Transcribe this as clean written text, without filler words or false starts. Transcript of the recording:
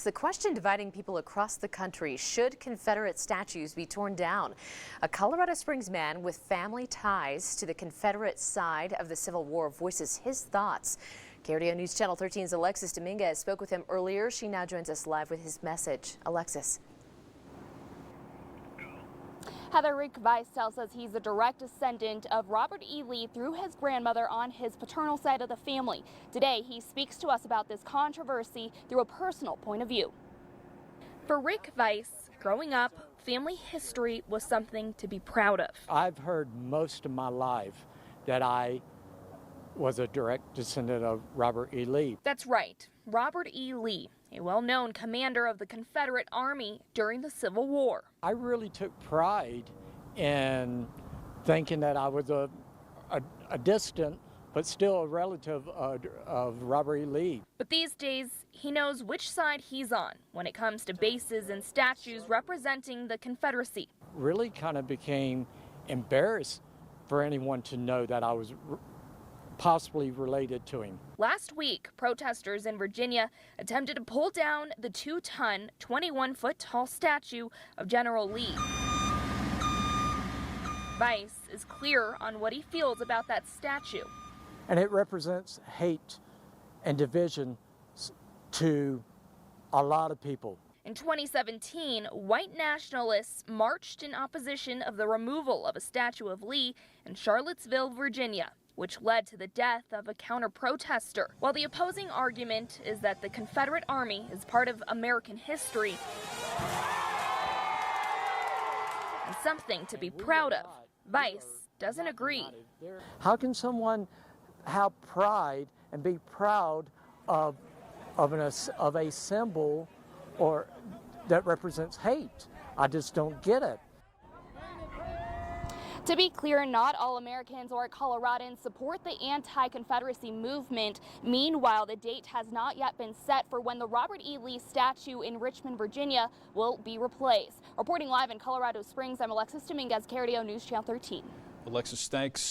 the question dividing people across the country. Should Confederate statues be torn down? A Colorado Springs man with family ties to the Confederate side of the Civil War voices his thoughts. KRDO News Channel 13's Alexis Dominguez spoke with him earlier. She now joins us live with his message. Alexis. Heather, Rick Weiss tells us he's a direct descendant of Robert E. Lee through his grandmother on his paternal side of the family. Today, he speaks to us about this controversy through a personal point of view. For Rick Weiss, growing up, family history was something to be proud of. I've heard most of my life that I was a direct descendant of Robert E. Lee. That's right, Robert E. Lee, a well-known commander of the Confederate Army during the Civil War. I really took pride in thinking that I was a distant but still a relative of Robert E. Lee. But these days, he knows which side he's on when it comes to bases and statues representing the Confederacy. Really kind of became embarrassed for anyone to know that I was possibly related to him. Last week, protesters in Virginia attempted to pull down the 2-ton, 21-foot-tall statue of General Lee. Weiss is clear on what he feels about that statue. And it represents hate and division to a lot of people. In 2017, white nationalists marched in opposition of the removal of a statue of Lee in Charlottesville, Virginia, which led to the death of a counter-protester. While the opposing argument is that the Confederate Army is part of American history and something to be proud of, Weiss doesn't agree. How can someone have pride and be proud of a symbol or that represents hate? I just don't get it. To be clear, not all Americans or Coloradans support the anti-Confederacy movement. Meanwhile, the date has not yet been set for when the Robert E. Lee statue in Richmond, Virginia will be replaced. Reporting live in Colorado Springs, I'm Alexis Dominguez, KRDO News Channel 13. Alexis, thanks.